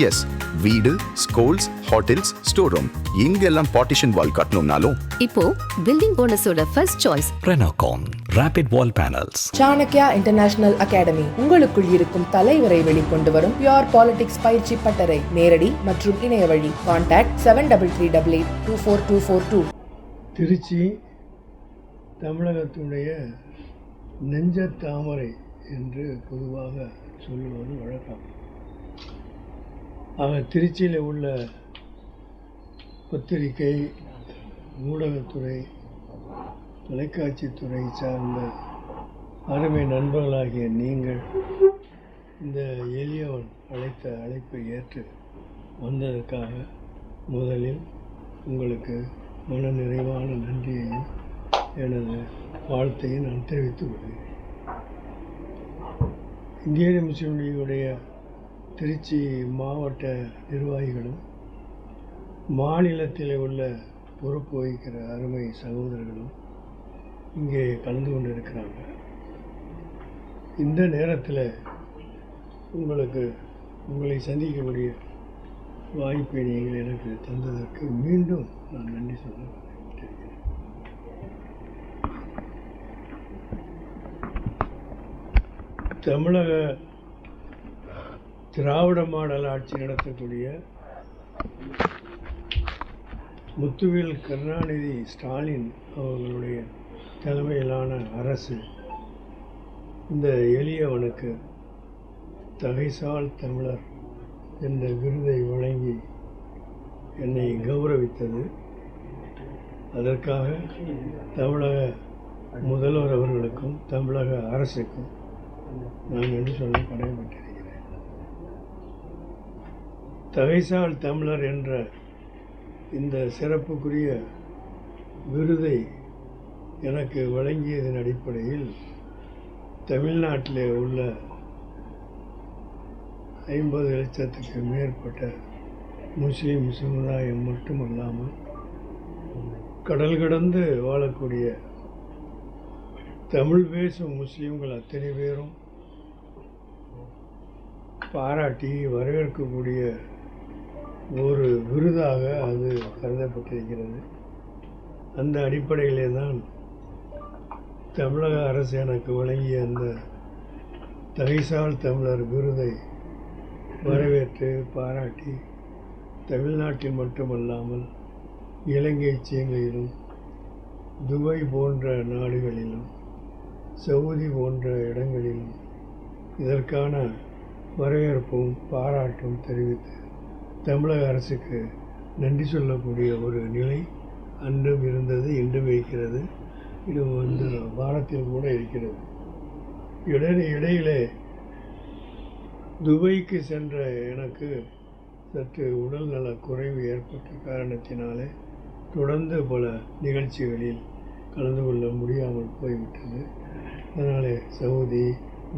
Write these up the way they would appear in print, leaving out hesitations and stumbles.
S, வீடு, schools, hotels, store room இங்கெல்லாம் partition wall கட்டணும்னாலும் இப்போ பில்டிங் போனஸோட first choice Renocon Rapid Wall Panels. Chanakya international academy உங்களுக்குள் இருக்கும் தலைவரை வெளிக்கொண்டு வரும் பியூர் பாலிடிக்ஸ் பயிற்சி பட்டறை. நேரடி மற்றும் இணைய வழி. கான்டாக்ட் 7338824242. திருச்சி தமிழகத்துடைய நெஞ்ச தாமரை என்று பொதுவாக சொல்லுவது வழக்கம். ஆக திருச்சியில் உள்ள பத்திரிகை, ஊடகத்துறை, தொலைக்காட்சித்துறை சார்ந்த அருமை நண்பர்களாகிய நீங்கள் இந்த எளியவன் அழைத்த அழைப்பை ஏற்று வந்ததற்காக முதலில் உங்களுக்கு மன நிறைவான நன்றியையும் எனது வாழ்த்தையும் நான் தெரிவித்துக் கொள்கிறேன். இந்திய முஸ்லீம் லீகுடைய திருச்சி மாவட்ட நிர்வாகிகளும் மாநிலத்தில் உள்ள பொறுப்பு வகிக்கிற அருமை சகோதரர்களும் இங்கே கலந்து கொண்டு இருக்கிறாங்க. இந்த நேரத்தில் உங்களை சந்திக்கக்கூடிய வாய்ப்பை நீங்கள் எனக்கு தந்ததற்கு மீண்டும் நான் நன்றி சொல்ல விரும்புகிறேன். தமிழக திராவிட மாடல் ஆட்சி நடத்தக்கூடிய முத்துவேல் கருணாநிதி ஸ்டாலின் அவர்களுடைய தலைமையிலான அரசு இந்த எளியவனுக்கு தகைசால் தமிழர் என்ற விருதை வழங்கி என்னை கௌரவித்தது. அதற்காக தமிழக முதல்வர் அவர்களுக்கும் தமிழக அரசுக்கும் நான் என்று சொல்ல கடமைப்பட்டிருக்கிறேன். தகைசால் தமிழர் என்ற இந்த சிறப்புக்குரிய விருதை எனக்கு வழங்கியதன் அடிப்படையில் தமிழ்நாட்டில் உள்ள 50 லட்சத்துக்கு மேற்பட்ட முஸ்லீம் சமுதாயம் மட்டுமல்லாமல் கடல் கடந்து வாழக்கூடிய தமிழ் பேசும் முஸ்லீம்கள் அத்தனை பேரும் பாராட்டி வரவேற்கக்கூடிய ஒரு விருதாக அது கருதப்பட்டிருக்கிறது. அந்த அடிப்படையிலே தான் தமிழக அரசு எனக்கு வழங்கிய அந்த தகைசால் தமிழர் விருதை வரவேற்று பாராட்டி தமிழ்நாட்டில் மட்டுமல்லாமல் இலங்கை சீமையிலும், துபாய் போன்ற நாடுகளிலும், சவுதி போன்ற இடங்களிலும் இதற்கான வரவேற்பும் பாராட்டும் தெரிவித்து தமிழக அரசுக்கு நன்றி சொல்லக்கூடிய ஒரு நிலை அன்றும் இருந்தது, இன்றும் இருக்கிறது. இது வாரத்தில் கூட இருக்கிறது. இடையிலே துபாய்க்கு சென்ற எனக்கு சற்று உடல்நல குறைவு ஏற்பட்ட காரணத்தினாலே தொடர்ந்து பல நிகழ்ச்சிகளில் கலந்து கொள்ள முடியாமல் போய்விட்டது. அதனால் சவுதி,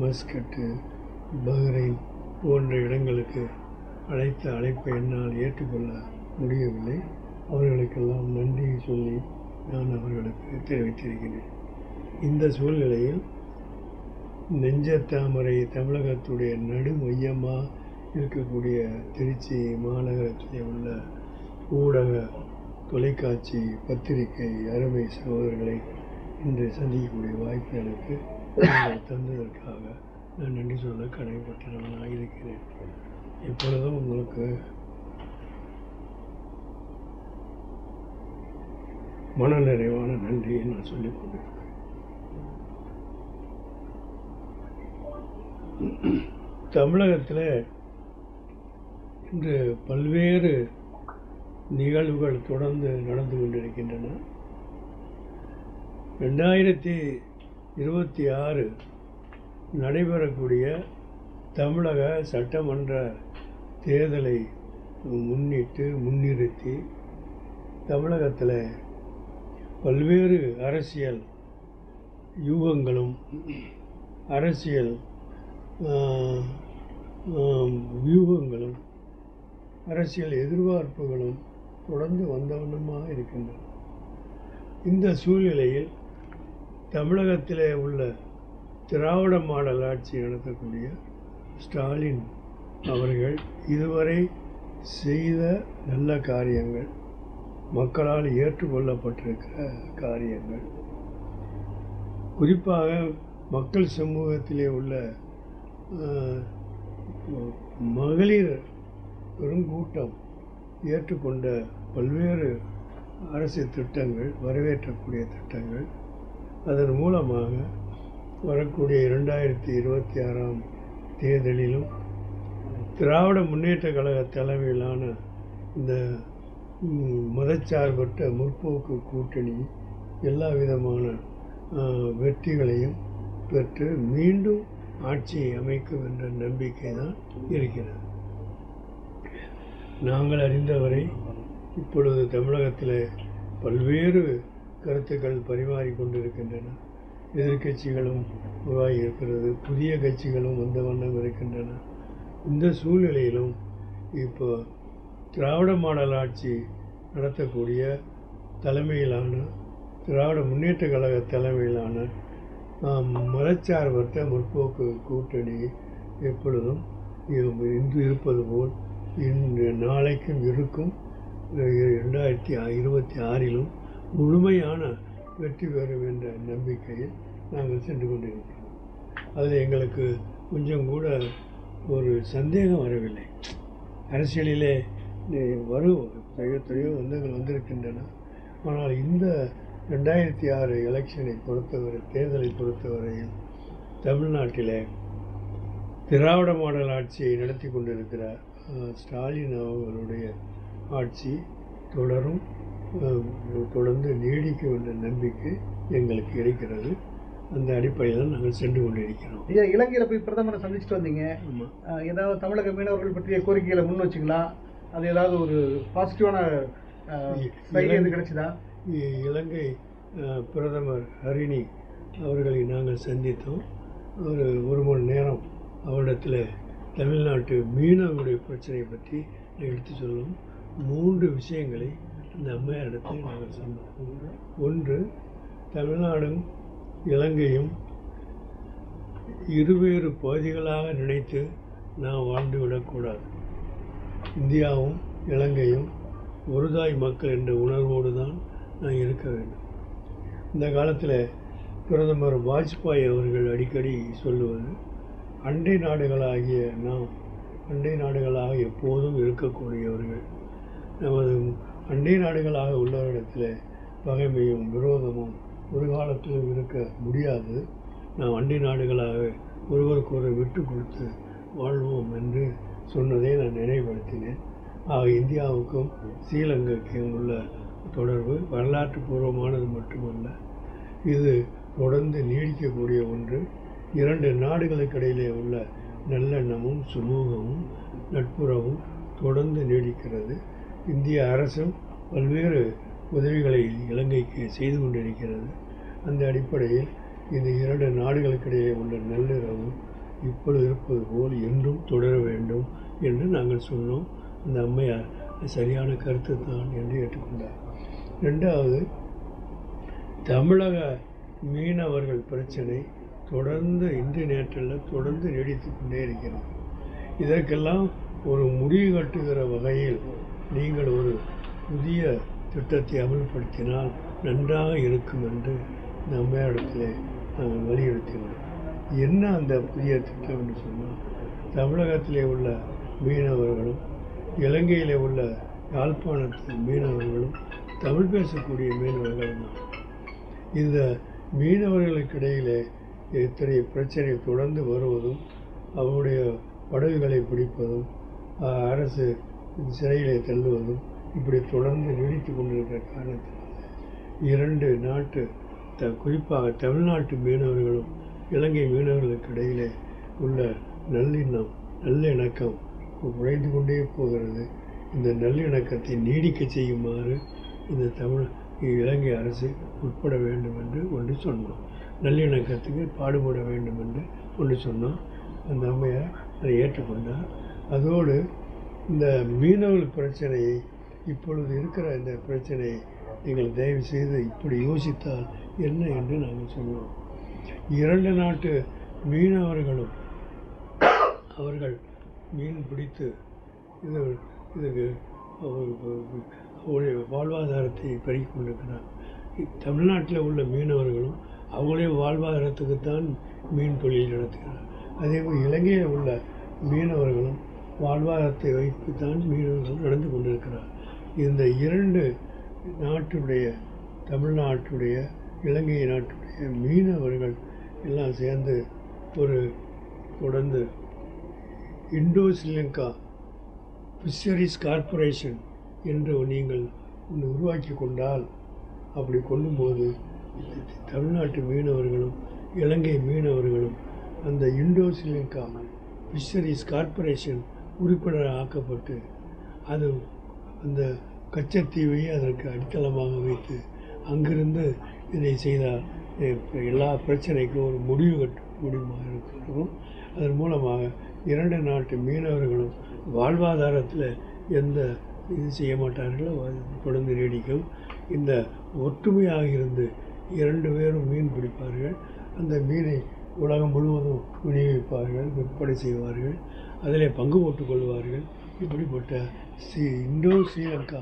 மஸ்கட்டு, பஹ்ரைன் போன்ற இடங்களுக்கு அழைத்த அழைப்பை என்னால் ஏற்றுக்கொள்ள முடியவில்லை. அவர்களுக்கெல்லாம் நன்றி சொல்லி நான் அவர்களுக்கு தெரிவித்திருக்கிறேன். இந்த சூழ்நிலையில் நெஞ்சத்தாமரை தமிழகத்துடைய நடு மையமாக இருக்கக்கூடிய திருச்சி மாநகரத்தில் உள்ள ஊடக, தொலைக்காட்சி, பத்திரிகை அருமை சகோதரர்களை இன்று சந்திக்கக்கூடிய வாய்ப்பு எனக்கு தந்ததற்காக நான் நன்றி சொல்ல கடமைப்பட்டவனாக இருக்கிறேன். இப்பொழுதும் உங்களுக்கு மன நிறைவான நன்றியை நான் சொல்லிக் கொண்டிருக்கிறேன். தமிழகத்தில் இன்று பல்வேறு நிகழ்வுகள் தொடர்ந்து நடந்து கொண்டிருக்கின்றன. 2026 நடைபெறக்கூடிய தமிழக சட்டமன்ற தேர்தலை முன்னிறுத்தி தமிழகத்தில் பல்வேறு அரசியல் யூகங்களும் அரசியல் வியூகங்களும் அரசியல் எதிர்பார்ப்புகளும் தொடர்ந்து வந்தவண்ணமாக இருக்கின்றன. இந்த சூழ்நிலையில் தமிழகத்திலே உள்ள திராவிட மாடல் ஆட்சி நடத்தக்கூடிய ஸ்டாலின் அவர்கள் இதுவரை செய்த நல்ல காரியங்கள், மக்களால் ஏற்றுக்கொள்ளப்பட்டிருக்கிற காரியங்கள், குறிப்பாக மக்கள் சமூகத்திலே உள்ள மகளிர் பெருங்கூட்டம் ஏற்றுக்கொண்ட பல்வேறு அரசு திட்டங்கள், வரவேற்றக்கூடிய திட்டங்கள், அதன் மூலமாக வரக்கூடிய 2026 தேர்தலிலும் திராவிட முன்னேற்ற கழக தலைமையிலான இந்த மதச்சார்பற்ற முற்போக்கு கூட்டணி எல்லா விதமான வெற்றிகளையும் பெற்று மீண்டும் ஆட்சியை அமைக்கும் என்ற நம்பிக்கை தான் இருக்கிறது. நாங்கள் அறிந்தவரை இப்பொழுது தமிழகத்தில் பல்வேறு கருத்துக்கள் பரிமாறிக்கொண்டிருக்கின்றன. எதிர்க்கட்சிகளும் உருவாகி இருக்கிறது, புதிய கட்சிகளும் வந்த வண்ணம் இருக்கின்றன. இந்த சூழ்நிலையிலும் இப்போ திராவிட மாடல் ஆட்சி நடத்தக்கூடிய தலைமையிலான திராவிட முன்னேற்ற கழக தலைமையிலான மதச்சார்பற்ற முற்போக்கு கூட்டணி எப்பொழுதும் இன்று இருப்பது போல் இன்று நாளைக்கும் இருக்கும். 2026 முழுமையான வெற்றி பெறும் என்ற நம்பிக்கையில் நாங்கள் சென்று கொண்டிருக்கிறோம். அதில் எங்களுக்கு கொஞ்சம் கூட ஒரு சந்தேகம் வரவில்லை. அரசியலிலே வரும் எத்தனையோ வந்திருக்கின்றன. ஆனால் இந்த 2006 எலெக்ஷனை பொறுத்தவரை, தேர்தலை பொறுத்தவரையில் தமிழ்நாட்டிலே திராவிட மாடல் ஆட்சியை நடத்தி கொண்டிருக்கிற ஸ்டாலின் அவர்களுடைய ஆட்சி தொடர்ந்து நீடிக்கும் என்ற நம்பிக்கை எங்களுக்கு இருக்கிறது. அந்த அடிப்படையில் தான் நாங்கள் சென்று கொண்டிருக்கிறோம். ஐயா, இலங்கையில் போய் பிரதமரை சந்திச்சுட்டு வந்தீங்க. ஏதாவது தமிழக மீனவர்கள் பற்றிய கோரிக்கைகளை முன் வச்சிங்களா? அது ஏதாவது ஒரு பாசிட்டிவான கிடைச்சதா? இலங்கை பிரதமர் ஹரிணி அவர்களை நாங்கள் சந்தித்தோம். ஒரு மணி நேரம் அவரிடத்தில் தமிழ்நாட்டு மீனவர்களுடைய பிரச்சனையை பற்றி எடுத்து சொல்லும் 3 விஷயங்களை அந்த அம்மையாரிடத்தில் நாங்கள் சொன்னோம். ஒன்று, தமிழ்நாடும் இலங்கையும் இருவேறு பகுதிகளாக நினைத்து நாம் வாழ்ந்துவிடக்கூடாது. இந்தியாவும் இலங்கையும் ஒருதாய் மக்கள் என்ற உணர்வோடு தான் நான் இருக்க வேண்டும். இந்த காலத்தில் பிரதமர் வாஜ்பாய் அவர்கள் அடிக்கடி சொல்லுவது, அண்டை நாடுகளாகிய நாம் அண்டை நாடுகளாக எப்போதும் இருக்கக்கூடியவர்கள். நமது அண்டை நாடுகளாக உள்ளவரிடத்தில் பகைமையும் விரோதமும் ஒரு காலத்திலும் இருக்க முடியாது. நாம் அண்டை நாடுகளாக ஒருவருக்கொரு விட்டு கொடுத்து வாழ்வோம் என்று சொன்னதை நான் நினைவுபடுத்தினேன். ஆக இந்தியாவுக்கும் ஸ்ரீலங்கைக்கும் உள்ள தொடர்பு வரலாற்று பூர்வமானது மட்டுமல்ல, இது தொடர்ந்து நீடிக்கக்கூடிய ஒன்று. 2 நாடுகளுக்கு இடையிலே உள்ள நல்லெண்ணமும் சுமூகமும் நட்புறவும் தொடர்ந்து நீடிக்கிறது. இந்திய அரசும் பல்வேறு உதவிகளை இலங்கைக்கு செய்து கொண்டிருக்கிறது. அந்த அடிப்படையில் இந்த 2 நாடுகளுக்கிடையே உள்ள நல்லுறவு இப்பொழுது இருப்பது போல் என்றும் தொடர வேண்டும் என்று நாங்கள் சொன்னோம். அந்த அம்மையார் சரியான கருத்து தான் என்று ஏற்றுக்கொண்டார். 2வது, தமிழக மீனவர்கள் பிரச்சனை தொடர்ந்து இன்று நேற்றில் தொடர்ந்து நீடித்து கொண்டே இருக்கிறது. இதற்கெல்லாம் ஒரு முடிவு கட்டுகிற வகையில் நீங்கள் ஒரு புதிய திட்டத்தை அமல்படுத்தினால் நன்றாக இருக்கும் என்று இந்த அம்மையாரிடத்தில் நாங்கள் வலியுறுத்தினோம். என்ன அந்த புதிய திட்டம் என்று சொன்னால், தமிழகத்திலே உள்ள மீனவர்களும் இலங்கையிலே உள்ள யாழ்ப்பாணத்து மீனவர்களும் தமிழ் பேசக்கூடிய மீனவர்கள் தான். இந்த மீனவர்களுக்கிடையிலே இத்தகைய பிரச்சனை தொடர்ந்து வருவதும், அவருடைய படகுகளை பிடிப்பதும், அரசு சிறையிலே தள்ளுவதும் இப்படி தொடர்ந்து நீடித்து கொண்டிருக்கிற காரணத்தினால் 2 நாட்டு குறிப்பாக தமிழ்நாட்டு மீனவர்களும் இலங்கை மீனவர்களுக்கு இடையிலே உள்ள நல்லிணக்கம் குறைந்து கொண்டே போகிறது. இந்த நல்லிணக்கத்தை நீடிக்க செய்யுமாறு இந்த இலங்கை அரசு உட்பட வேண்டும் என்று ஒன்று சொன்னோம். நல்லிணக்கத்துக்கு பாடுபட வேண்டும் என்று ஒன்று சொன்னோம். அந்த அம்மையார் அதை ஏற்றுக்கொண்டார். அதோடு இந்த மீனவர்கள் பிரச்சனையை, இப்பொழுது இருக்கிற இந்த பிரச்சனையை நீங்கள் தயவு செய்து இப்படி யோசித்தால் என்ன என்று நாங்கள் சொன்னோம். 2 நாட்டு மீனவர்களும் அவர்கள் மீன் பிடித்து இதுக்கு அவருடைய வாழ்வாதாரத்தை பெருக்கிக் கொண்டிருக்கிறார். தமிழ்நாட்டில் உள்ள மீனவர்களும் அவங்களே வாழ்வாதாரத்துக்குத்தான் மீன் தொழில் நடத்துகிறார். அதேபோல் இலங்கையில் உள்ள மீனவர்களும் வாழ்வாதாரத்தை வைத்துத்தான் மீனவர்கள் நடந்து கொண்டிருக்கிறார். இந்த 2 நாட்டுடைய, தமிழ்நாட்டுடைய இலங்கை நாட்டுடைய மீனவர்கள் எல்லாம் சேர்ந்து தொடர்ந்து இண்டோ ஸ்ரீலங்கா ஃபிஷரிஸ் கார்ப்பரேஷன் என்று நீங்கள் ஒன்று உருவாக்கி கொண்டால், அப்படி கொள்ளும்போது தமிழ்நாட்டு மீனவர்களும் இலங்கை மீனவர்களும் அந்த இண்டோ ஸ்ரீலங்கா ஃபிஷரிஸ் கார்ப்பரேஷன் உறுப்பினர் ஆக்கப்பட்டு அது அந்த கச்சத்தீவையே அதற்கு அடித்தளமாக வைத்து அங்கிருந்து இதை செய்தால் எல்லா பிரச்சனைக்கும் ஒரு முடிவாக இருக்கும். அதன் மூலமாக 2 நாட்டு மீனவர்களும் வாழ்வாதாரத்தில் எந்த இது செய்ய மாட்டார்களோ தொடர்ந்து நீடிக்கும். இந்த ஒற்றுமையாக இருந்து 2 பேரும் மீன் பிடிப்பார்கள். அந்த மீனை உலகம் முழுவதும் விநியோகிப்பார்கள், விற்பனை செய்வார்கள், அதிலே பங்கு போட்டுக் கொள்வார்கள். இப்படிப்பட்ட இண்டோ ஸ்ரீலங்கா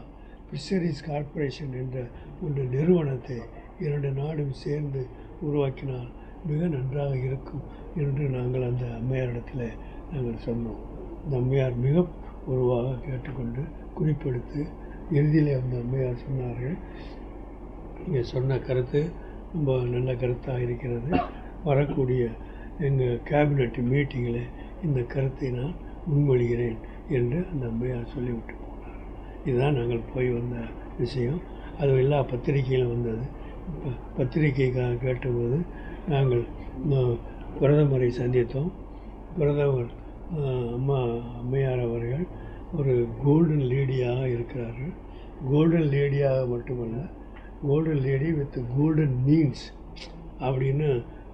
ஃபிஷரிஸ் கார்ப்பரேஷன் என்ற ஒரு நிறுவனத்தை 2 நாடும் சேர்ந்து உருவாக்கினால் மிக நன்றாக இருக்கும் என்று நாங்கள் அந்த அம்மையாரிடத்தில் நாங்கள் சொன்னோம். அந்த அம்மையார் மிக உருவாக கேட்டுக்கொண்டு குறிப்பெடுத்து இறுதியில் அந்த அம்மையார் சொன்னார்கள், நீங்கள் சொன்ன கருத்து ரொம்ப நல்ல கருத்தாக இருக்கிறது. வரக்கூடிய எங்கள் கேபினட் மீட்டிங்கில் இந்த கருத்தை நான் முன்மொழிகிறேன் என்று அந்த அம்மையார் சொல்லிவிட்டு போனார். இதுதான் நாங்கள் போய் வந்த விஷயம். அது எல்லா பத்திரிகையிலும் வந்தது. பத்திரிகைக்காக கேட்டபோது நாங்கள் பிரதமரை சந்தித்தோம். பிரதமர் அம்மையார் அவர்கள் ஒரு கோல்டன் லேடியாக இருக்கிறார்கள். கோல்டன் லேடியாக மட்டுமல்ல, golden lady with golden means அப்படின்னு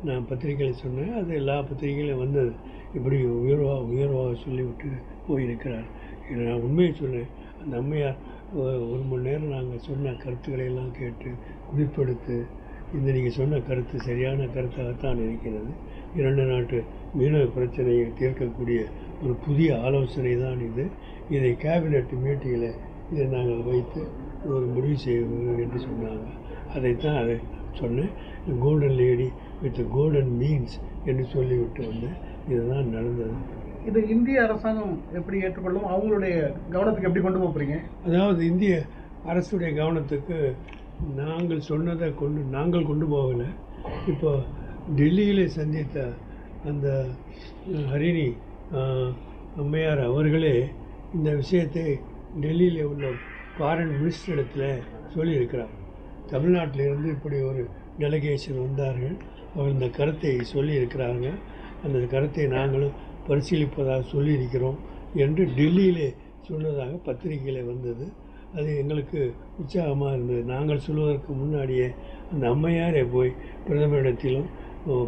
நான் பத்திரிகையில் சொன்னேன். அது எல்லா பத்திரிகையிலும் வந்தது. இப்படி உயர்வாக சொல்லிவிட்டு போயிருக்கிறார். நான் உண்மையை சொன்னேன். அந்த அம்மையார் 1 மணி நேரம் நாங்கள் சொன்ன கருத்துக்களை எல்லாம் கேட்டு குறிப்பெடுத்து, இந்த நீங்கள் சொன்ன கருத்து சரியான கருத்தாகத்தான் இருக்கிறது, 2 நாட்டு மீனவ பிரச்சனையை தீர்க்கக்கூடிய ஒரு புதிய ஆலோசனை தான் இது. இதை கேபினட் மீட்டிங்கில் இதை நாங்கள் வைத்து ஒரு முடிவு செய்வோம் என்று சொன்னாங்க. அதைத்தான் அதை சொன்னேன். Golden lady with golden means என்று சொல்லிவிட்டு வந்தேன். இதுதான் நடந்தது. இது இந்திய அரசாங்கம் எப்படி ஏற்றுக்கொள்ளும், அவங்களுடைய கவனத்துக்கு எப்படி கொண்டு போகிறீங்க? அதாவது இந்திய அரசுடைய கவனத்துக்கு நாங்கள் சொன்னதை நாங்கள் கொண்டு போகலை. இப்போ டெல்லியில் சந்தித்த அந்த ஹரிணி அம்மையார் அவர்களே இந்த விஷயத்தை டெல்லியில் உள்ள ஃபாரின் மினிஸ்டரிடத்தில் சொல்லியிருக்கிறார். தமிழ்நாட்டிலிருந்து இப்படி ஒரு டெலிகேஷன் வந்தார்கள், அவர் இந்த கருத்தை சொல்லியிருக்கிறாங்க, அந்த கருத்தை நாங்களும் பரிசீலிப்பதாக சொல்லியிருக்கிறோம் என்று டெல்லியிலே சொன்னதாக பத்திரிகையில் வந்தது. அது எங்களுக்கு உற்சாகமாக இருந்தது. நாங்கள் சொல்வதற்கு முன்னாடியே அந்த அம்மையாரே போய் பிரதமரிடத்திலும்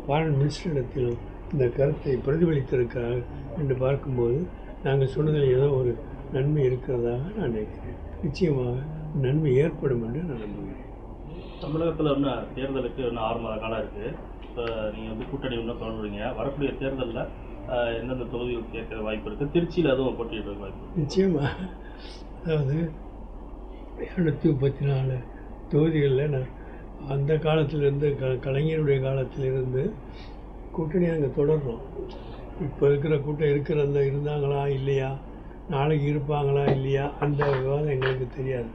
ஃபாரின் மினிஸ்டரிடத்திலும் இந்த கருத்தை பிரதிபலித்திருக்கிறார் என்று பார்க்கும்போது நாங்கள் சொன்னதில் ஏதோ ஒரு நன்மை இருக்கிறதாக நான் நினைக்கிறேன். நிச்சயமாக நன்மை ஏற்படும் என்று நான் நம்புகிறேன். தமிழகத்தில் இன்னும் தேர்தலுக்கு இன்னும் 6 மாத காலம் இருக்குது. இப்போ நீங்கள் கூட்டணி இன்னும் தொடர்றீங்க. வரக்கூடிய தேர்தலில் எந்தெந்த தொகுதிகள் கேட்குற வாய்ப்பு இருக்குது? திருச்சியில் அதுவும் போட்டியிட வாய்ப்பு? நிச்சயமாக. அதாவது 234 தொகுதிகளில் நான் அந்த காலத்திலிருந்து கலைஞருடைய காலத்திலிருந்து கூட்டணி அங்கே தொடர்றோம். இப்போ இருக்கிற கூட்டம் இருந்தாங்களா இல்லையா, நாளைக்கு இருப்பாங்களா இல்லையா, அந்த விவாதம் எங்களுக்கு தெரியாது.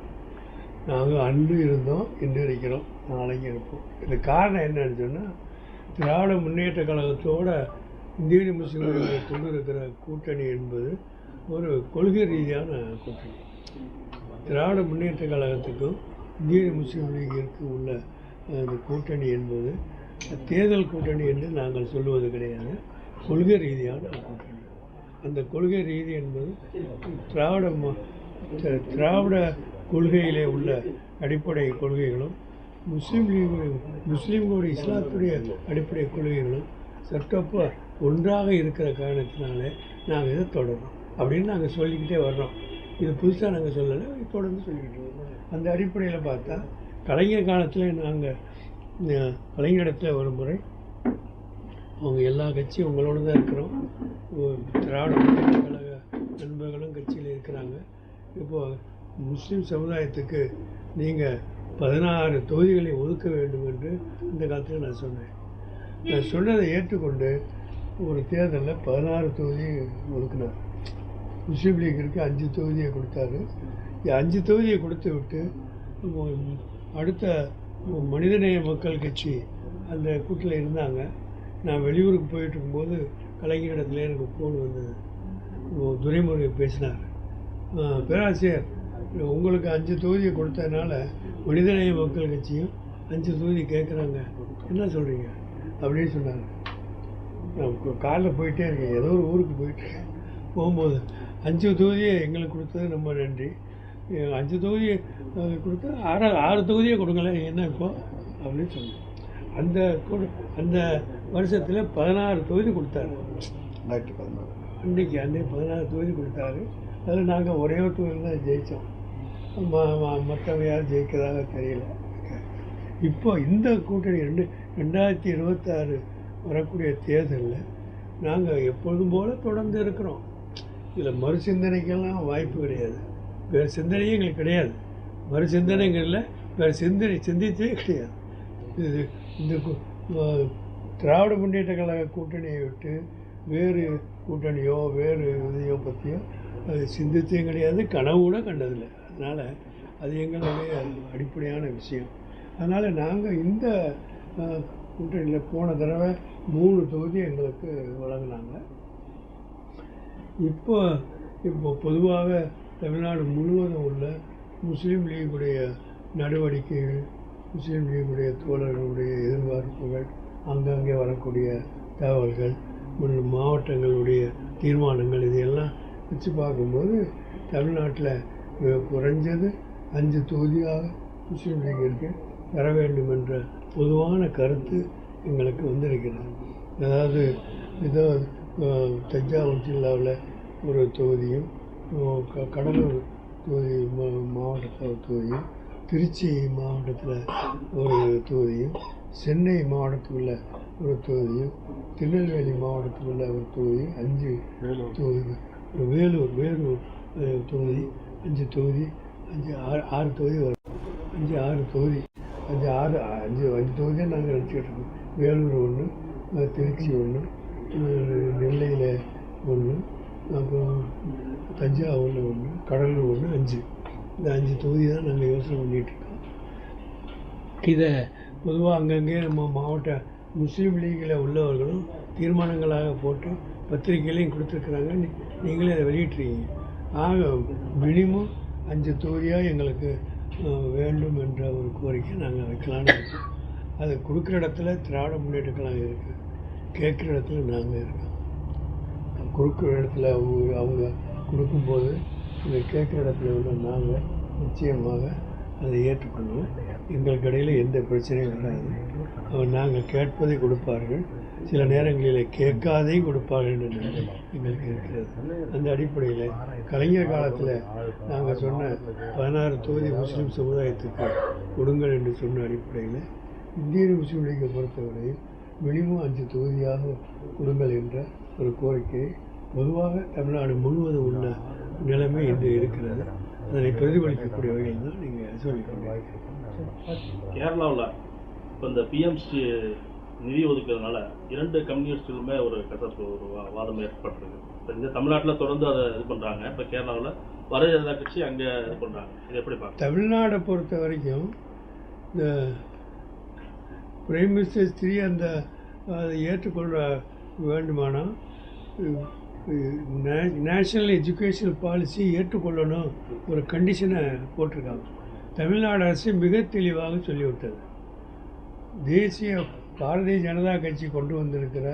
நாங்கள் அன்று இருந்தோம், இன்று இருக்கிறோம், நாளைக்கு இருப்போம். இது காரணம் என்னன்னு சொன்னால், திராவிட முன்னேற்ற கழகத்தோடு இந்திய முஸ்லீம்கள் கொண்டு இருக்கிற கூட்டணி என்பது ஒரு கொள்கை ரீதியான கூட்டணி. திராவிட முன்னேற்ற கழகத்துக்கும் இந்திய முஸ்லீம் லீகிற்கும் உள்ள அந்த கூட்டணி என்பது தேர்தல் கூட்டணி என்று நாங்கள் சொல்லுவது கிடையாது, கொள்கை ரீதியான கூட்டணி. அந்த கொள்கை ரீதி என்பது திராவிட கொள்கையிலே உள்ள அடிப்படை கொள்கைகளும் முஸ்லீம்களோட இஸ்லாத்துடைய அடிப்படை கொள்கைகளும் சட்டப்போ ஒன்றாக இருக்கிற காரணத்தினாலே நாங்கள் இதை தொடரோம் அப்படின்னு நாங்கள் சொல்லிக்கிட்டே வர்றோம். இது புதுசாக நாங்கள் சொல்லலை, தொடர்ந்து சொல்லிக்கிட்டு வரோம். அந்த அடிப்படையில் பார்த்தா கலைஞர் காலத்தில் நாங்கள் கலைஞரிடத்தில் ஒரு முறை அவங்க எல்லா கட்சியும் உங்களோட தான் இருக்கிறோம், திராவிட முன்னேற்ற கழக நண்பர்களும் கட்சியில் இருக்கிறாங்க. இப்போது முஸ்லீம் சமுதாயத்துக்கு நீங்கள் 16 தொகுதிகளை ஒதுக்க வேண்டும் என்று இந்த காலத்தில் நான் சொன்னேன். நான் சொன்னதை ஏற்றுக்கொண்டு ஒரு தேர்தலில் 16 தொகுதி ஒதுக்கினார். முஸ்லீம் லீக்கிற்கு 5 தொகுதியை கொடுத்தாரு. 5 தொகுதியை கொடுத்து விட்டு அடுத்த மனிதநேய மக்கள் கட்சி அந்த கூட்டில் இருந்தாங்க. நான் வெளியூருக்கு போயிட்டு இருக்கும்போது கலைஞரிடத்துல எனக்கு ஃபோன் வந்தது. துரைமுருகன் பேசினார், பேராசிரியர் உங்களுக்கு 5 தொகுதியை கொடுத்ததுனால மனிதநேய மக்கள் கட்சியும் 5 தொகுதி கேட்குறாங்க, என்ன சொல்கிறீங்க அப்படின்னு சொன்னாங்க. நான் காரில் போயிட்டே இருக்கேன், ஏதோ ஒரு ஊருக்கு போயிட்டுருக்கேன். போகும்போது 5 தொகுதியை எங்களுக்கு கொடுத்தது ரொம்ப நன்றி, 5 தொகுதியை கொடுத்தா 6 தொகுதியை கொடுங்களேன் என்ன இப்போ அப்படின்னு சொன்னேன். அந்த வருஷத்தில் 16 தொகுதி கொடுத்தாரு. அன்றைக்கி 16 தொகுதி கொடுத்தாரு. அதில் நாங்கள் ஒரே ஒரு தொகுதியில் தான் ஜெயித்தோம். மற்றவங்க யாரும் ஜெயிக்கிறதாக தெரியல. இப்போ இந்த கூட்டணி 2026 வரக்கூடிய தேர்தலில் நாங்கள் எப்பொழுதும் போல் தொடர்ந்து இருக்கிறோம். இதில் மறுசிந்தனைக்கெல்லாம் வாய்ப்பு கிடையாது. வேறு சிந்தனையே எங்களுக்கு கிடையாது. மறுசிந்தனைகளில் வேறு சிந்தித்தே கிடையாது. இது இந்த திராவிட முன்னேற்ற கழக கூட்டணியை விட்டு வேறு கூட்டணியோ வேறு இதையோ பற்றியோ அது சிந்தித்தையும் கிடையாது, கனவு கூட கண்டதில்லை. அதனால் அது எங்களுடைய அடிப்படையான விஷயம். அதனால் நாங்கள் இந்த கூட்டணியில் போன தடவை 3 தொகுதி எங்களுக்கு வழங்கினாங்க. இப்போ பொதுவாக தமிழ்நாடு முழுவதும் உள்ள முஸ்லீம் லீகுடைய நடவடிக்கைகள், முஸ்லீம் லீகுடைய தோழர்களுடைய எதிர்பார்ப்புகள், அங்கங்கே வரக்கூடிய தகவல்கள், மாவட்டங்களுடைய தீர்மானங்கள், இதையெல்லாம் வச்சு பார்க்கும்போது தமிழ்நாட்டில் குறைஞ்சது 5 தொகுதியாக முஸ்லீம் லீகிற்கு வர வேண்டும் என்ற பொதுவான கருத்து எங்களுக்கு வந்திருக்கிறது. அதாவது இதோ தஞ்சாவூர் ஜில்லாவில் ஒரு தொகுதியும், கடலூர் தொகுதி மாவட்டத்தில் ஒரு தொகுதியும், திருச்சி மாவட்டத்தில் ஒரு தொகுதியும், சென்னை மாவட்டத்துக்குள்ள ஒரு தொகுதியும், திருநெல்வேலி மாவட்டத்துக்குள்ள ஒரு தொகுதி, 5 தொகுதி, வேலூர் தொகுதி 5 தொகுதி, 6 தொகுதி வரும். 6 தொகுதி 5 தொகுதியை நாங்கள் நினச்சிக்கிட்டு இருக்கோம். வேலூர் ஒன்று, திருச்சி ஒன்று, நெல்லையில் ஒன்று, அப்புறம் தஞ்சாவூரில் ஒன்று, கடலூர் ஒன்று, 5. இந்த 5 தொகுதி தான் நாங்கள் யோசனை பண்ணிகிட்ருக்கோம். இதை பொதுவாக அங்கங்கே நம்ம மாவட்ட முஸ்லீம் லீகில் உள்ளவர்களும் தீர்மானங்களாக போட்டு பத்திரிகைகளையும் கொடுத்துருக்குறாங்க. நீங்களே அதை வெளியிட்றீங்க. ஆக மினிமம் 5 தொகுதியாக எங்களுக்கு வேண்டும் என்ற ஒரு கோரிக்கை நாங்கள் வைக்கலான்னு இருக்கோம். அதை கொடுக்குற இடத்துல திராவிட முன்னேற்ற கழகம் இருக்குது, கேட்குற இடத்துல நாங்கள் இருக்கோம். கொடுக்குற இடத்துல அவங்க கொடுக்கும்போது இதை கேட்குற இடத்துல உள்ள நாங்கள் நிச்சயமாக அதை ஏற்றுக்கொள்வோம். எங்களுக்கு இடையில் எந்த பிரச்சனையும் வராது. நாங்கள் கேட்பதை கொடுப்பார்கள், சில நேரங்களில் கேட்காதையும் கொடுப்பார்கள் என்று எங்களுக்கு இருக்கிறது. அந்த அடிப்படையில் கலைஞர் காலத்தில் நாங்கள் சொன்ன 16 தொகுதி முஸ்லீம் சமுதாயத்துக்கு கொடுங்கள் என்று சொன்ன அடிப்படையில் இந்திய முஸ்லீம் லீகை பொறுத்தவரையில் மினிமம் 5 தொகுதியாக கொடுங்கள் என்ற ஒரு கோரிக்கை பொதுவாக தமிழ்நாடு முழுவதும் உள்ள நிலைமை இன்று இருக்கிறது. அதனை பிரதிபலிக்கக்கூடிய வகையில் தான் நீங்கள் சொல்லிக்கொண்டீங்க. கேரளாவில் இப்போ இந்த பிஎம்சி நிதி ஒதுக்கிறதுனால 2 கம்யூனிஸ்டுகளுமே ஒரு கசப்பு, ஒரு வாதம் ஏற்பட்டிருக்கு. இந்த தமிழ்நாட்டில் தொடர்ந்து அதை இது பண்ணுறாங்க. இப்போ கேரளாவில் பாரதிய ஜனதா கட்சி அங்கே இது பண்ணுறாங்க. இது எப்படி பார்க்க? தமிழ்நாடை பொறுத்த வரைக்கும் இந்த பிரைம் மினிஸ்டர் 3 அந்த அதை ஏற்றுக்கொள்ள வேண்டுமானால் நேஷ்னல் எஜுகேஷன் பாலிசி ஏற்றுக்கொள்ளணும் ஒரு கண்டிஷனை போட்டிருக்காங்க. தமிழ்நாடு அரசு மிக தெளிவாக சொல்லிவிட்டது. தேசிய பாரதிய ஜனதா கட்சி கொண்டு வந்திருக்கிற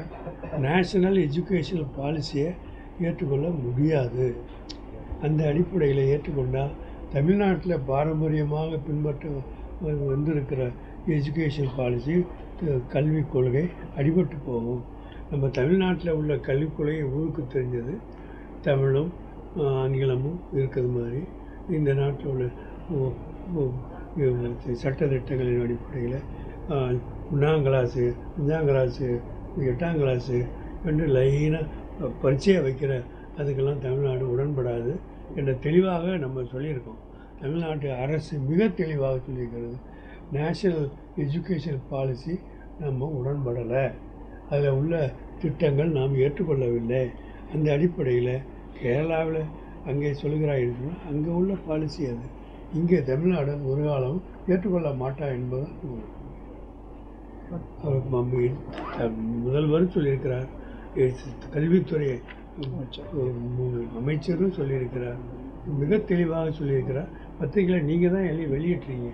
நேஷ்னல் எஜுகேஷன் பாலிசியை ஏற்றுக்கொள்ள முடியாது. அந்த அடிப்படையில் ஏற்றுக்கொண்டால் தமிழ்நாட்டில் பாரம்பரியமாக பின்பற்ற வந்திருக்கிற எஜுகேஷன் பாலிசி, கல்விக் கொள்கை அடிபட்டு போகும். நம்ம தமிழ்நாட்டில் உள்ள கல்விக் கொள்கை ஊருக்கு தெரிஞ்சது, தமிழும் ஆங்கிலமும் இருக்கிறது மாதிரி இந்த நாட்டில் உள்ள சட்டத்திட்டங்களின் அடிப்படையில் 1ஆம் கிளாஸு 5ஆம் கிளாஸு 8ஆம் கிளாஸு என்று லைனாக பரீட்சையை வைக்கிற அதுக்கெல்லாம் தமிழ்நாடு உடன்படாது என்ற தெளிவாக நம்ம சொல்லியிருக்கோம். தமிழ்நாட்டு அரசு மிக தெளிவாக சொல்லியிருக்கிறது, நேஷ்னல் எஜுகேஷன் பாலிசி நம்ம உடன்படலை, அதில் உள்ள திட்டங்கள் நாம் ஏற்றுக்கொள்ளவில்லை. அந்த அடிப்படையில் கேரளாவில் அங்கே சொல்கிறார்கள், அங்கே உள்ள பாலிசி அது, இங்கே தமிழ்நாடு ஒரு காலம் ஏற்றுக்கொள்ள மாட்டா என்பது அவர் முதல்வர் சொல்லியிருக்கிறார், கல்வித்துறை அமைச்சரும் சொல்லியிருக்கிறார், மிக தெளிவாக சொல்லியிருக்கிறார். பத்திரிகையில் நீங்கள் தான் எல்லாம் வெளியிட்றீங்க,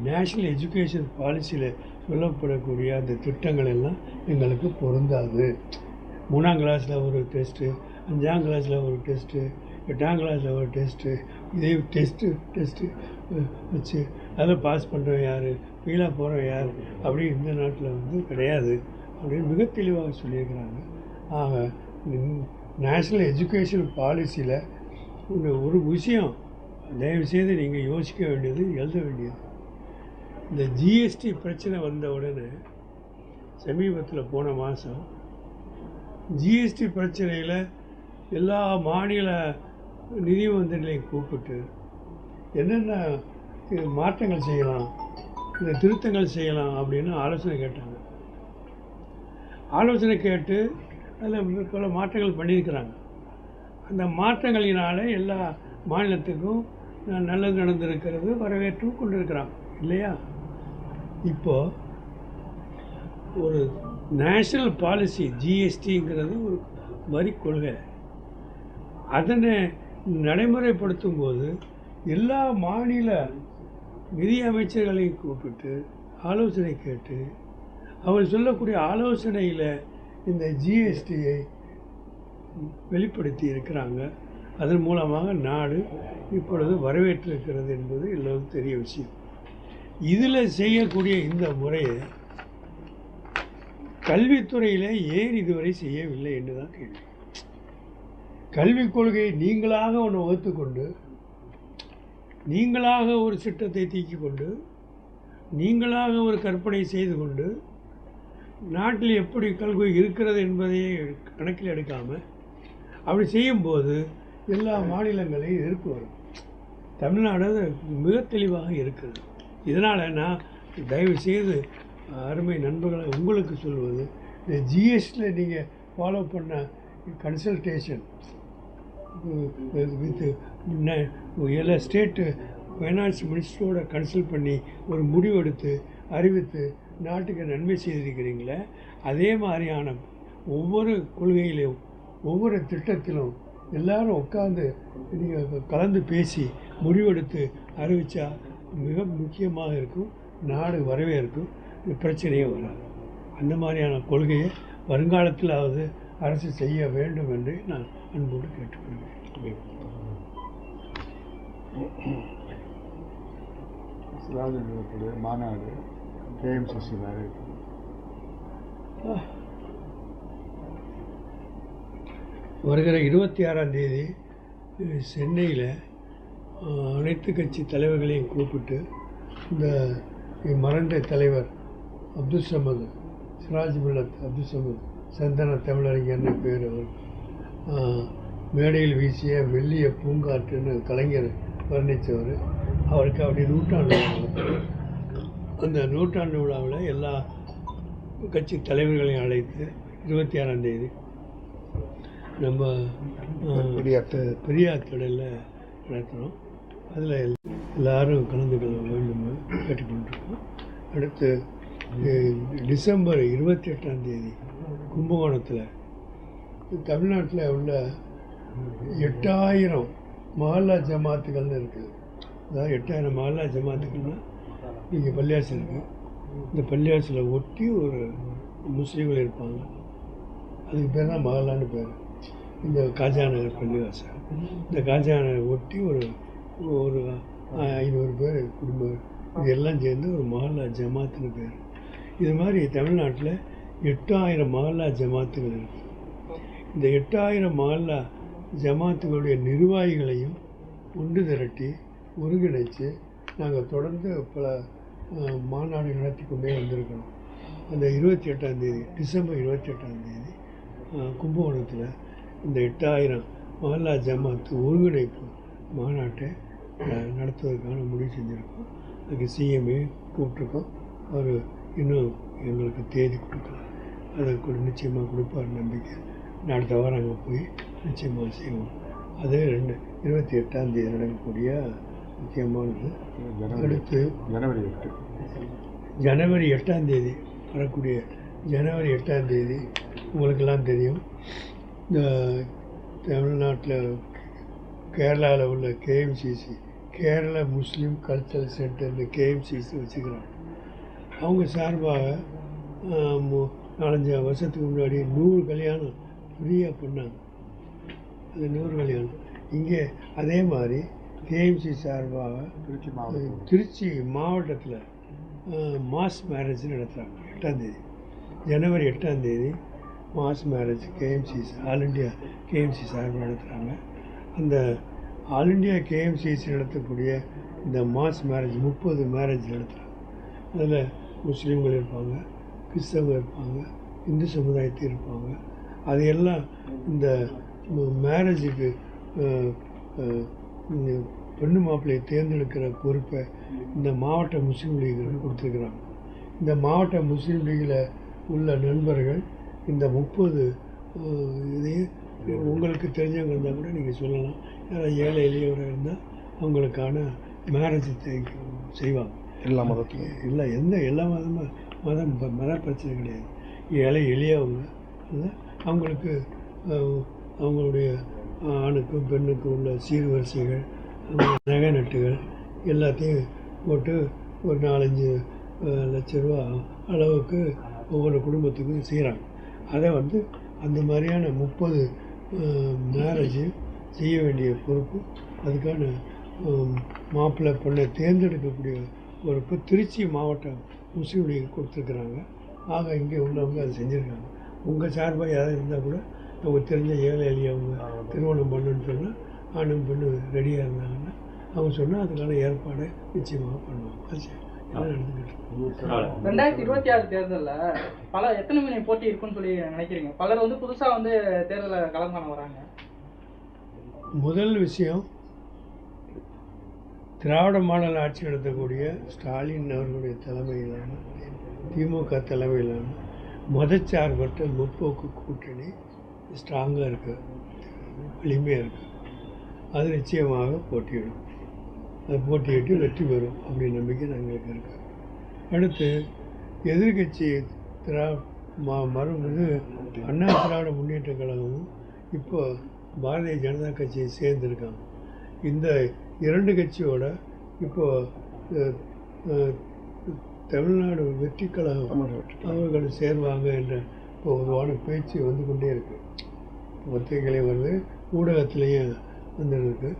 நேஷ்னல் எஜுகேஷன் பாலிசியில் சொல்லப்படக்கூடிய அந்த திட்டங்கள் எல்லாம் எங்களுக்கு பொருந்தாது. 3ஆம் கிளாஸில் ஒரு டெஸ்ட்டு, 5ஆம் கிளாஸில் ஒரு டெஸ்ட்டு, 8ஆம் கிளாஸில் ஒரு டெஸ்ட்டு, இதே டெஸ்ட்டு வச்சு அதில் பாஸ் பண்ணுறவன் யார், ஃபெயிலாக போகிறவன் யார், அப்படி இந்த நாட்டில் கிடையாது அப்படின்னு மிக தெளிவாக சொல்லியிருக்கிறாங்க. ஆக நேஷ்னல் எஜுகேஷன் பாலிசியில் ஒரு விஷயம் தயவுசெய்து நீங்கள் யோசிக்க வேண்டியது, எழுத வேண்டியது, இந்த ஜிஎஸ்டி பிரச்சனை வந்த உடனே சமீபத்தில் போன மாதம் ஜிஎஸ்டி பிரச்சனையில் எல்லா மாநில நிதி மந்திரிகளையும் கூப்பிட்டு என்னென்ன மாற்றங்கள் செய்யலாம், இந்த திருத்தங்கள் செய்யலாம் அப்படின்னு ஆலோசனை கேட்டாங்க. ஆலோசனை கேட்டு அதில் பல மாற்றங்கள் பண்ணியிருக்கிறாங்க. அந்த மாற்றங்களினால் எல்லா மாநிலத்துக்கும் நல்லது நடந்திருக்கிறது, வரவேற்று கொண்டிருக்கிறாங்க இல்லையா. இப்போது ஒரு நேஷ்னல் பாலிசி ஜிஎஸ்டிங்கிறது ஒரு வரி கொள்கை, அதனை நடைமுறைப்படுத்தும் போது எல்லா மாநில நிதி அமைச்சர்களையும் கூப்பிட்டு ஆலோசனை கேட்டு அவர் சொல்லக்கூடிய ஆலோசனையில் இந்த ஜிஎஸ்டியை வெளிப்படுத்தி இருக்கிறாங்க. அதன் மூலமாக நாடு இப்பொழுது வரவேற்றிருக்கிறது என்பது எல்லோருக்கும் தெரிய விஷயம். இதில் செய்யக்கூடிய இந்த முறையை கல்வித்துறையில் ஏன் இதுவரை செய்யவில்லை என்று தான் கேள்வி. கல்விக் கொள்கையை நீங்களாக ஒன்று வகுத்துக்கொண்டு, நீங்களாக ஒரு திட்டத்தை தீக்கிக் கொண்டு, நீங்களாக ஒரு கற்பனை செய்து கொண்டு, நாட்டில் எப்படி கல்வி இருக்கிறது என்பதையே கணக்கில் எடுக்காமல் அப்படி செய்யும்போது எல்லா மாநிலங்களையும் எதிர்ப்பு வரும். தமிழ்நாடு மிக தெளிவாக இருக்குது. இதனால் நான் தயவு செய்து அருமை நண்பர்களை உங்களுக்கு சொல்வது, இந்த ஜிஎஸ்டியில் நீங்கள் ஃபாலோ பண்ண கன்சல்டேஷன் வித் எல்லா ஸ்டேட்டு ஃபைனான்ஸ் மினிஸ்டரோட கன்சல்ட் பண்ணி ஒரு முடிவெடுத்து அறிவித்து நாட்டுக்கு நன்மை செய்திருக்கிறீங்களே, அதே மாதிரியான ஒவ்வொரு கொள்கையிலும் ஒவ்வொரு திட்டத்திலும் எல்லாரும் உட்காந்து நீங்கள் கலந்து பேசி முடிவெடுத்து அறிவித்தா மிக முக்கியமாக இருக்கும், நாடு வரவேற்கும், பிரச்சனையே வராது. அந்த மாதிரியான கொள்கையை வருங்காலத்திலாவது அரசு செய்ய வேண்டும் என்று நான் அன்போடு கேட்டுக்கொள்கிறேன். மாநாடு கேஎம்சிசி வருகிற 26ஆம் தேதி சென்னையில் அனைத்து கட்சி தலைவர்களையும் கூப்பிட்டு இந்த மறைந்த தலைவர் அப்துல் சமது, சிராஜ் மில்லத் அப்துல் சமது, சந்தன தமிழறிஞர்னு பேர், அவர் மேடையில் வீசிய மெல்லிய பூங்காற்றுன்னு கலைஞர் வர்ணித்தவர், அவருக்கு அப்படி நூற்றாண்டு விழா, அந்த நூற்றாண்டு விழாவில் எல்லா கட்சி தலைவர்களையும் அழைத்து 26ஆம் தேதி நம்ம பெரியார் திடலில் நடத்துகிறோம். அதில் எல்லாரும் கலந்து கொள்ள வேண்டும் கேட்டுக்கொண்டிருக்கோம். அடுத்து டிசம்பர் 28ஆம் தேதி கும்பகோணத்தில் தமிழ்நாட்டில் உள்ள 8000 மஹல்லா ஜமாத்துகள்னு இருக்குது. அதாவது 8000 மஹல்லா ஜமாத்துக்கள்னால் இங்கே பள்ளியாசல் இருக்குது, இந்த பள்ளியாசலை ஒட்டி ஒரு முஸ்லீம்கள் இருப்பாங்க, அதுக்கு பேர் தான் மஹல்லான்னு பேர். இந்த காஜா நகர் பள்ளிவாசல், இந்த காஜா நகர் ஒட்டி ஒரு 500 பேர் குடும்பம், இது எல்லாம் சேர்ந்து ஒரு மஹல்லா ஜமாத்துன்னு பேர். இது மாதிரி தமிழ்நாட்டில் 8000 மஹல்லா ஜமாத்துகள் இருக்குது. இந்த 8000 மஹல்லா ஜமாத்துகளுடைய நிர்வாகிகளையும் ஒன்று திரட்டி ஒருங்கிணைச்சு நாங்கள் தொடர்ந்து பல மாநாடு நடத்தி கொண்டே வந்திருக்கிறோம். அந்த 28ஆம் தேதி டிசம்பர் 28ஆம் தேதி கும்பகோணத்தில் இந்த 8000 மஹல்லா ஜமாத்து ஒருங்கிணைப்பு மாநாட்டை நடத்துவதற்கான முடிவு செஞ்சுருக்கோம். அதுக்கு சிஎம்ஏ கூப்பிட்ருக்கோம். அவர் இன்னும் எங்களுக்கு தேதி கொடுக்கல. அதை நிச்சயமாக கொடுப்பார் நம்பிக்கை. அடுத்த வாரம் அங்கே போய் நிச்சயமாக செய்வோம். அது 28ஆம் நடக்கக்கூடிய முக்கியமானது. அடுத்து ஜனவரி 8 வரக்கூடிய ஜனவரி 8 உங்களுக்கெல்லாம் தெரியும், இந்த தமிழ்நாட்டில் கேரளாவில் உள்ள கேஎம்சிசி, கேரளா முஸ்லீம் கல்ச்சரல் சென்டர்னு கேஎம்சிசி வச்சுக்கிறாங்க. அவங்க சார்பாக 4-5 வருஷத்துக்கு முன்னாடி 100 கல்யாணம் ஃப்ரீயாக பண்ணாங்க. அது 100 கல்யாணம். இங்கே அதே மாதிரி கேஎம்சி சார்பாக திருச்சி மாவட்டத்தில் மாஸ் மேரேஜ் நடத்துகிறாங்க. 8 ஜனவரி 8 mass marriage KMC all India KMC சார்பாக நடத்துகிறாங்க. அந்த ஆல் இண்டியா கேஎம்சிசி நடத்தக்கூடிய இந்த மாஸ் மேரேஜ் 30 மேரேஜ் நடத்துகிறாங்க. அதில் முஸ்லீம்கள் இருப்பாங்க, கிறிஸ்தவங்க இருப்பாங்க, இந்து சமுதாயத்தில் இருப்பாங்க. அதையெல்லாம் இந்த மேரேஜுக்கு பெண்ணு மாப்பிள்ளையை தேர்ந்தெடுக்கிற பொறுப்பை இந்த மாவட்ட முஸ்லீம் லீഗ് கொடுத்துருக்குறாங்க. இந்த மாவட்ட முஸ்லீம் லீகில் உள்ள நண்பர்கள் இந்த 30 இதையும் உங்களுக்கு தெரிஞ்சவங்க இருந்தால் கூட நீங்கள் சொல்லலாம். யாராவது ஏழை எளியவராக இருந்தால் அவங்களுக்கான மேரேஜ் செய்வாங்க. எல்லா மதத்துலையும் இல்லை, எல்லா மத பிரச்சனை கிடையாது. ஏழை எளியவங்க அவங்களுக்கு அவங்களுடைய ஆணுக்கும் பெண்ணுக்கும் உள்ள சீர்வரிசைகள், நகை நட்டுகள் எல்லாத்தையும் போட்டு ஒரு 4-5 லட்ச ரூபா அளவுக்கு ஒவ்வொரு குடும்பத்துக்கும் செய்கிறாங்க. அதை அந்த மாதிரியான 30 மேரேஜ் செய்ய வேண்டிய பொறுப்பு, அதுக்கான மாப்பிள்ளை பொண்ணை தேர்ந்தெடுக்கக்கூடிய பொறுப்பு திருச்சி மாவட்டம் முஸ்லீம் லீக் கொடுத்துருக்குறாங்க. ஆக இங்கே உள்ளவங்க அதை செஞ்சுருக்காங்க. உங்கள் சார்பாக யாராவது இருந்தால் கூட அவங்க தெரிஞ்ச ஏழை எளியவங்க திருமணம் பண்ணுன்னு சொன்னால் ஆணும் பெண்ணு ரெடியாக இருந்தாங்கன்னா அவங்க சொன்னால் அதுக்கான ஏற்பாடை நிச்சயமாக பண்ணுவாங்க. அது நடந்துக்கிட்டு 2026 தேர்தலில் எத்தனை மணி போட்டி இருக்குன்னு சொல்லி நினைக்கிறீங்க? பலர் புதுசாக தேர்தலில் கலந்து காண வராங்க. முதல் விஷயம், திராவிட மாடல் ஆட்சி நடத்தக்கூடிய ஸ்டாலின் அவர்களுடைய தலைமையிலான திமுக தலைமையிலான மதச்சார்பற்ற முற்போக்கு கூட்டணி ஸ்ட்ராங்காக இருக்குது, வலிமையாக இருக்குது. அது நிச்சயமாக போட்டியிடும். அது போட்டியிட்டு வெற்றி பெறும் அப்படி நம்பிக்கை எங்களுக்கு இருக்குது. அடுத்து எதிர்கட்சி அண்ணா திராவிட முன்னேற்ற கழகமும் இப்போ பாரதிய ஜனதா கட்சியை சேர்ந்துருக்காங்க. இந்த 2 கட்சியோட இப்போ தமிழ்நாடு வெற்றி கழகம் அவர்கள் சேர்வாங்க என்ற பொதுவான பேச்சு வந்து கொண்டே இருக்குது. பத்திரிகைகளையும் வருது, ஊடகத்திலையும் வந்துருக்கு.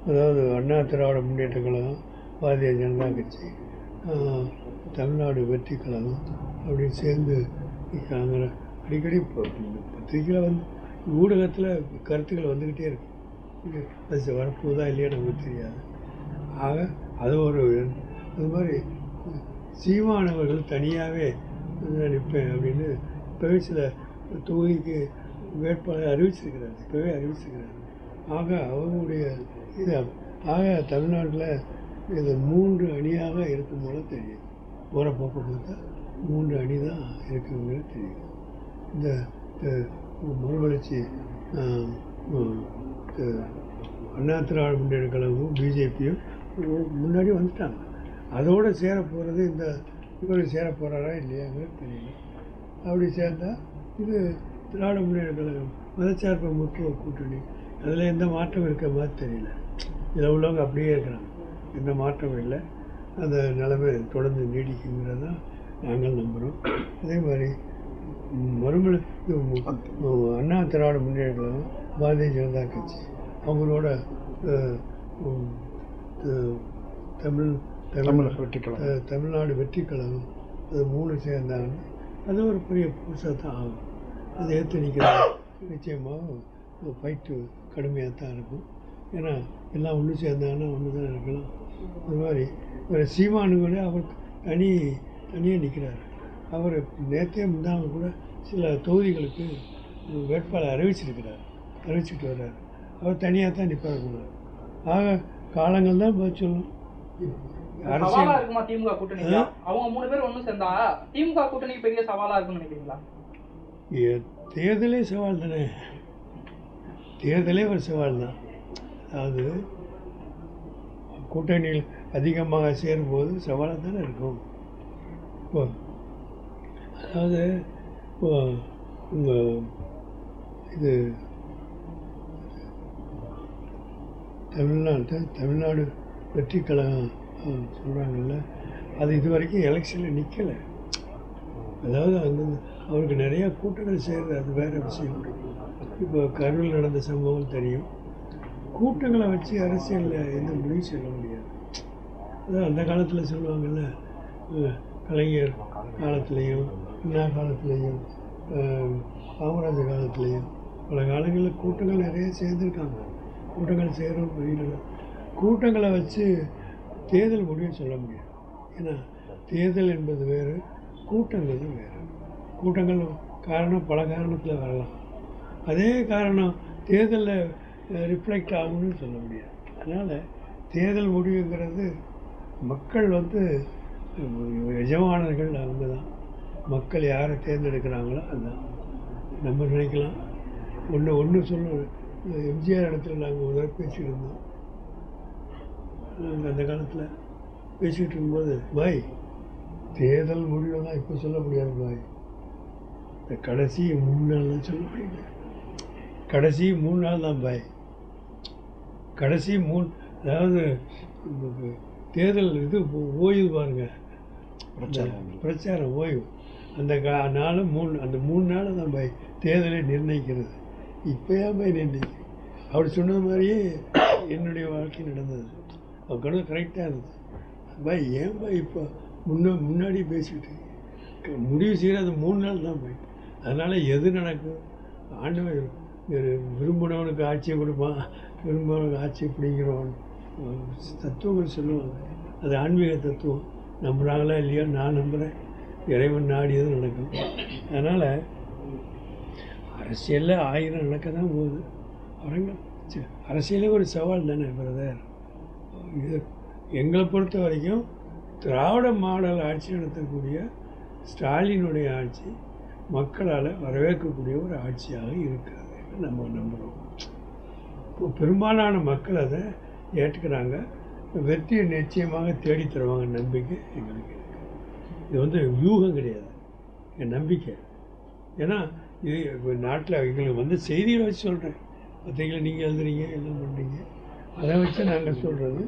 அதாவது அண்ணா திராவிட முன்னேற்ற கழகம், பாரதிய ஜனதா கட்சி, தமிழ்நாடு வெற்றி கழகம் அப்படி சேர்ந்து இருக்காங்க. அடிக்கடி பத்திரிகையில் ஊடகத்தில் கருத்துக்கள் வந்துக்கிட்டே இருக்கு. அது வரப்போதா இல்லையா நமக்கு தெரியாது. ஆக அது அது மாதிரி சீமானவர்கள் தனியாகவே நிற்பேன் அப்படின்னு இப்போவே சில தொகுதிக்கு வேட்பாளர் அறிவிச்சிருக்கிறார். ஆக அவங்களுடைய தமிழ்நாட்டில் இது 3 அணியாக இருக்கும் போல தெரியும். போகிற போக்க பார்த்தா 3 அணி தான் இருக்குங்கிற தெரியும். இந்த மறுமலர்ச்சி அண்ணா திராவிட முன்னேற்ற கழகமும் பிஜேபியும் முன்னாடி வந்துட்டாங்க. அதோடு சேர போகிறது இவர் சேர போகிறாரா இல்லையாங்கிறது தெரியல. அப்படி சேர்ந்தால் இது திராவிட முன்னேற்ற கழகம் மதச்சார்பு முற்போக்கு கூட்டணி, அதில் எந்த மாற்றம் இருக்க மாதிரி தெரியல. இதில் உள்ளவங்க அப்படியே இருக்கிறாங்க, எந்த மாற்றமும் இல்லை. அந்த நிலைமை தொடர்ந்து நீடிக்குங்கிறது தான் நாங்கள் நம்புகிறோம். அதே மாதிரி அண்ணா திராவிட முன்னேற்ற கழகம், பாரதிய ஜனதா கட்சி அவங்களோட தமிழ்நாடு வெற்றி கழகம், அது 3 சேர்ந்தாங்கன்னா அது ஒரு பெரிய புதுசாக தான் ஆகும். அதை ஏற்று நிற்கிறது நிச்சயமாக ஃபைட்டு கடுமையாக தான் இருக்கும். ஏன்னா எல்லாம் ஒன்று சேர்ந்தாங்கன்னா ஒன்று தான் இருக்கலாம். அது மாதிரி ஒரு சீமானுங்களே அவர் தனியாக நிற்கிறார். அவர் நேற்றே முந்தாங்க கூட சில தொகுதிகளுக்கு வேட்பாளர் அறிவிச்சிருக்கிறார். அறிவிச்சிட்டு வர்றாரு. அவர் தனியாக தான் நிற்பார் போனார். ஆக காலங்கள் தான் பதில் சொல்லணும். சவாலா இருக்குமா திமுக கூட்டணி? அவங்க 3 பேர் ஒன்றும் சேர்ந்தா திமுக கூட்டணிக்கு பெரிய சவாலா இருக்குன்னு நினைக்கிறீங்களா? தேர்தலே சவால் தானே, தேர்தலே ஒரு சவால் தான். அதாவது கூட்டணியில் அதிகமாக சேரும்போது சவாலாக தானே இருக்கும். இப்போ அதாவது இப்போ உங்கள் இது தமிழ்நாடு வெற்றி கழகம் சொல்கிறாங்கல்ல, அது இது வரைக்கும் எலெக்ஷனில் நிற்கலை. அதாவது அங்கே அவருக்கு நிறையா கூட்டங்கள் செய்கிறது, அது வேறு விஷயம். இப்போ கரூரில் நடந்த சம்பவம் தெரியும். கூட்டங்களை வச்சு அரசியலில் எந்த முடிவும் சொல்ல முடியாது. அதான் அந்த காலத்தில் சொல்லுவாங்கள்ல, கலைஞர் காலத்துலேயும் அண்ணா காலத்துலேயும் காமராஜர் காலத்துலேயும் பல காலங்களில் கூட்டங்கள் நிறைய சேர்ந்துருக்காங்க. கூட்டங்கள் சேரும் புரியல. கூட்டங்களை வச்சு தேர்தல் முடிவு சொல்ல முடியாது. ஏன்னா தேர்தல் என்பது வேறு, கூட்டங்கள் வேறு. கூட்டங்கள் காரணம் பல காரணத்தில் வரலாம். அதே காரணம் தேர்தலில் ரிஃப்ளெக்ட் ஆகும்னு சொல்ல முடியாது. அதனால் தேர்தல் முடிவுங்கிறது மக்கள் எஜமானர்கள் அவங்க தான். மக்கள் யாரை தேர்ந்தெடுக்கிறாங்களோ அதுதான். நம்ம நினைக்கலாம் ஒன்று சொல்லுவோம். எம்ஜிஆர் இடத்துல நாங்கள் முதல்ல பேசிகிட்டு இருந்தோம். நாங்கள் அந்த காலத்தில் பேசிகிட்டு இருக்கும்போது, பாய் தேர்தல் முடிவுலாம் இப்போ சொல்ல முடியாது பாய், இந்த கடைசி 3 நாள் தான் சொல்ல முடியல. கடைசி 3 நாள் தான் பாய். கடைசி 3, அதாவது தேர்தல் இது ஓய்வு பாருங்கள், பிரச்சாரம் ஓய்வு, அந்த நாள் அந்த 3 நாள் தான் பாய் தேர்தலை நிர்ணயிக்கிறது. இப்போ ஏன் பாய் நிர்ணயிக்க? அவர் சொன்னது மாதிரியே என்னுடைய வாழ்க்கை நடந்தது. அவர் கணக்கு கரெக்டாக இருந்தது. பாய் ஏன் பாய் இப்போ முன்னாடி பேசிக்கிட்டு முடிவு செய்கிறது 3 நாள் தான் பாய். அதனால் எது நடக்கும்? ஆண்டவன் விரும்பினவனுக்கு ஆட்சியை கொடுப்பான், விரும்பினவனுக்கு ஆட்சியை பிடிங்கிறவன் தத்துவங்கள் சொல்லுவாங்க. அது ஆன்மீக தத்துவம். நம்புகிறாங்களா இல்லையா? நான் நம்புகிறேன். இறைவன் நாடியது நடக்கும். அதனால் அரசியலில் 1000 நடக்க தான் போகுது. அரசியலே ஒரு சவால் தானே பிரதர். இது எங்களை பொறுத்த வரைக்கும் திராவிட மாடல் ஆட்சி நடத்தக்கூடிய ஸ்டாலினுடைய ஆட்சி மக்களால் வரவேற்கக்கூடிய ஒரு ஆட்சியாக இருக்கிறது நம்ம நம்புகிறோம். இப்போ பெரும்பாலான மக்கள் அதை ஏற்றுக்கிறாங்க. வெற்றியை நிச்சயமாக தேடி தருவாங்க நம்பிக்கை எங்களுக்கு இருக்குது. இது யூகம் கிடையாது, என் நம்பிக்கை. ஏன்னா இது இப்போ நாட்டில் எங்களுக்கு செய்திகளை வச்சு சொல்கிறேன். பத்திரிகையில் நீங்கள் எழுதுறீங்க, எல்லாம் பண்ணுறீங்க, அதை வச்சு நாங்கள் சொல்கிறது.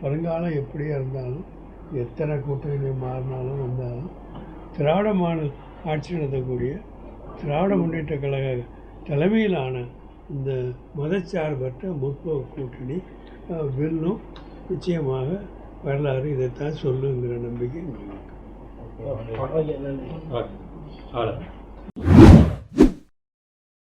வருங்காலம் எப்படியா இருந்தாலும், எத்தனை கூட்டணி மாறினாலும் வந்தாலும், திராவிட மாடல் ஆட்சி நடத்தக்கூடிய திராவிட முன்னேற்ற கழக தலைமையிலான இந்த மதச்சார்பற்ற முற்போக்கு கூட்டணி வெல்லும். நிச்சயமாக வரலாறு இதைத்தான் சொல்லுங்கிற நம்பிக்கை எங்களுக்கு.